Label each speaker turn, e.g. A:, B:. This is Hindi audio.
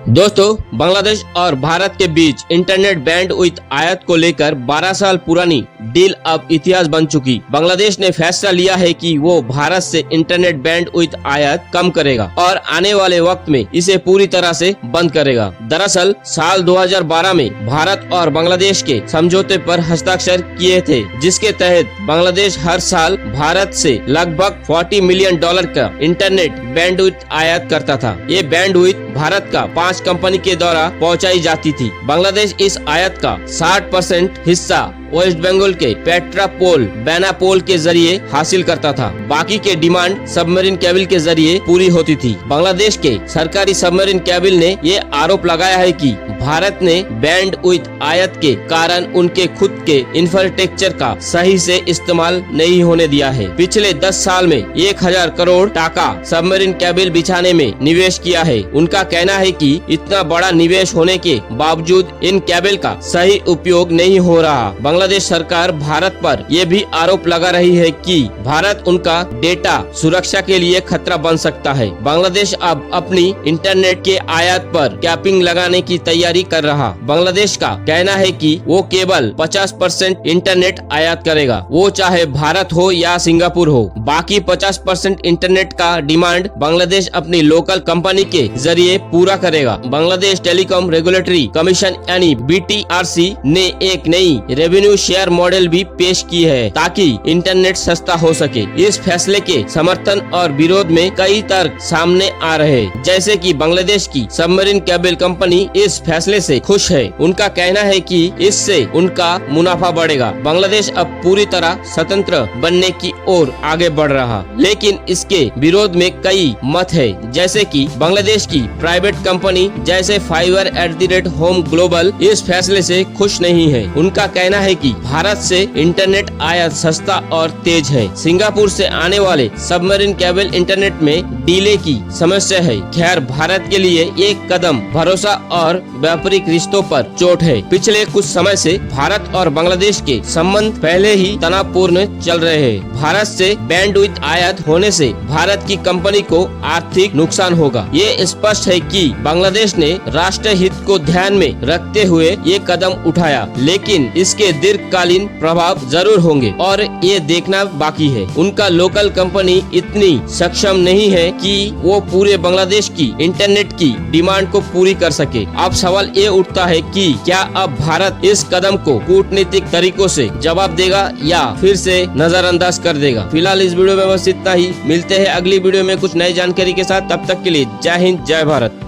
A: दोस्तों, बांग्लादेश और भारत के बीच इंटरनेट बैंडविड्थ आयात को लेकर 12 साल पुरानी डील अब इतिहास बन चुकी। बांग्लादेश ने फैसला लिया है कि वो भारत से इंटरनेट बैंडविड्थ आयात कम करेगा और आने वाले वक्त में इसे पूरी तरह से बंद करेगा। दरअसल साल 2012 में भारत और बांग्लादेश के समझौते पर हस्ताक्षर किए थे, जिसके तहत बांग्लादेश हर साल भारत से लगभग $40 मिलियन का इंटरनेट बैंडविड्थ आयात करता था। ये बैंडविड्थ भारत का 5 कंपनी के द्वारा पहुंचाई जाती थी। बांग्लादेश इस आयात का 60% हिस्सा वेस्ट बंगाल के पेट्रापोल बेनापोल के जरिए हासिल करता था। बाकी के डिमांड सबमरीन केबल के जरिए पूरी होती थी। बांग्लादेश के सरकारी सबमरीन केबल ने ये आरोप लगाया है कि भारत ने बैंडविड्थ आयात के कारण उनके खुद के इंफ्रास्ट्रक्चर का सही से इस्तेमाल नहीं होने दिया है। पिछले 10 साल में 1000 करोड़ टाका सबमरीन केबल बिछाने में निवेश किया है। उनका कहना है कि इतना बड़ा निवेश होने के बावजूद इन केबल का सही उपयोग नहीं हो रहा। बांग्लादेश सरकार भारत पर यह भी आरोप लगा रही है कि भारत उनका डेटा सुरक्षा के लिए खतरा बन सकता है। बांग्लादेश अब अपनी इंटरनेट के आयात पर कैपिंग लगाने की तैयारी कर रहा। बांग्लादेश का कहना है कि वो केवल 50% इंटरनेट आयात करेगा, वो चाहे भारत हो या सिंगापुर हो। बाकी 50% इंटरनेट का डिमांड बांग्लादेश अपनी लोकल कंपनी के जरिए पूरा करेगा। बांग्लादेश टेलीकॉम रेगुलेटरी कमीशन यानी BTRC ने एक नई रेवेन्यू शेयर मॉडल भी पेश की है ताकि इंटरनेट सस्ता हो सके। इस फैसले के समर्थन और विरोध में कई तर्क सामने आ रहे हैं, जैसे कि बांग्लादेश की सबमरीन केबल कंपनी इस फैसले से खुश है। उनका कहना है कि इससे उनका मुनाफा बढ़ेगा। बांग्लादेश अब पूरी तरह स्वतंत्र बनने की ओर आगे बढ़ रहा, लेकिन इसके विरोध में कई मत है, जैसे कि बांग्लादेश की प्राइवेट कंपनी जैसे Fiber@Home ग्लोबल इस फैसले से खुश नहीं है। उनका कहना है कि भारत से इंटरनेट आयात सस्ता और तेज है। सिंगापुर से आने वाले सबमरीन केबल इंटरनेट में डिले की समस्या है। खैर, भारत के लिए एक कदम भरोसा और व्यापारिक रिश्तों पर चोट है। पिछले कुछ समय से भारत और बांग्लादेश के संबंध पहले ही तनावपूर्ण चल रहे हैं। भारत से बैंडविड्थ आयात होने से भारत की कंपनी को आर्थिक नुकसान होगा। ये स्पष्ट है कि बांग्लादेश ने राष्ट्र हित को ध्यान में रखते हुए ये कदम उठाया, लेकिन इसके दीर्घकालीन प्रभाव जरूर होंगे और ये देखना बाकी है। उनका लोकल कंपनी इतनी सक्षम नहीं है कि वो पूरे बांग्लादेश की इंटरनेट की डिमांड को पूरी कर सके। अब सवाल ये उठता है कि क्या अब भारत इस कदम को कूटनीतिक तरीकों से जवाब देगा या फिर से नजरअंदाज कर देगा। फिलहाल इस वीडियो में बस इतना ही। मिलते हैं अगली वीडियो में कुछ नई जानकारी के साथ। तब तक के लिए जय हिंद, जय भारत।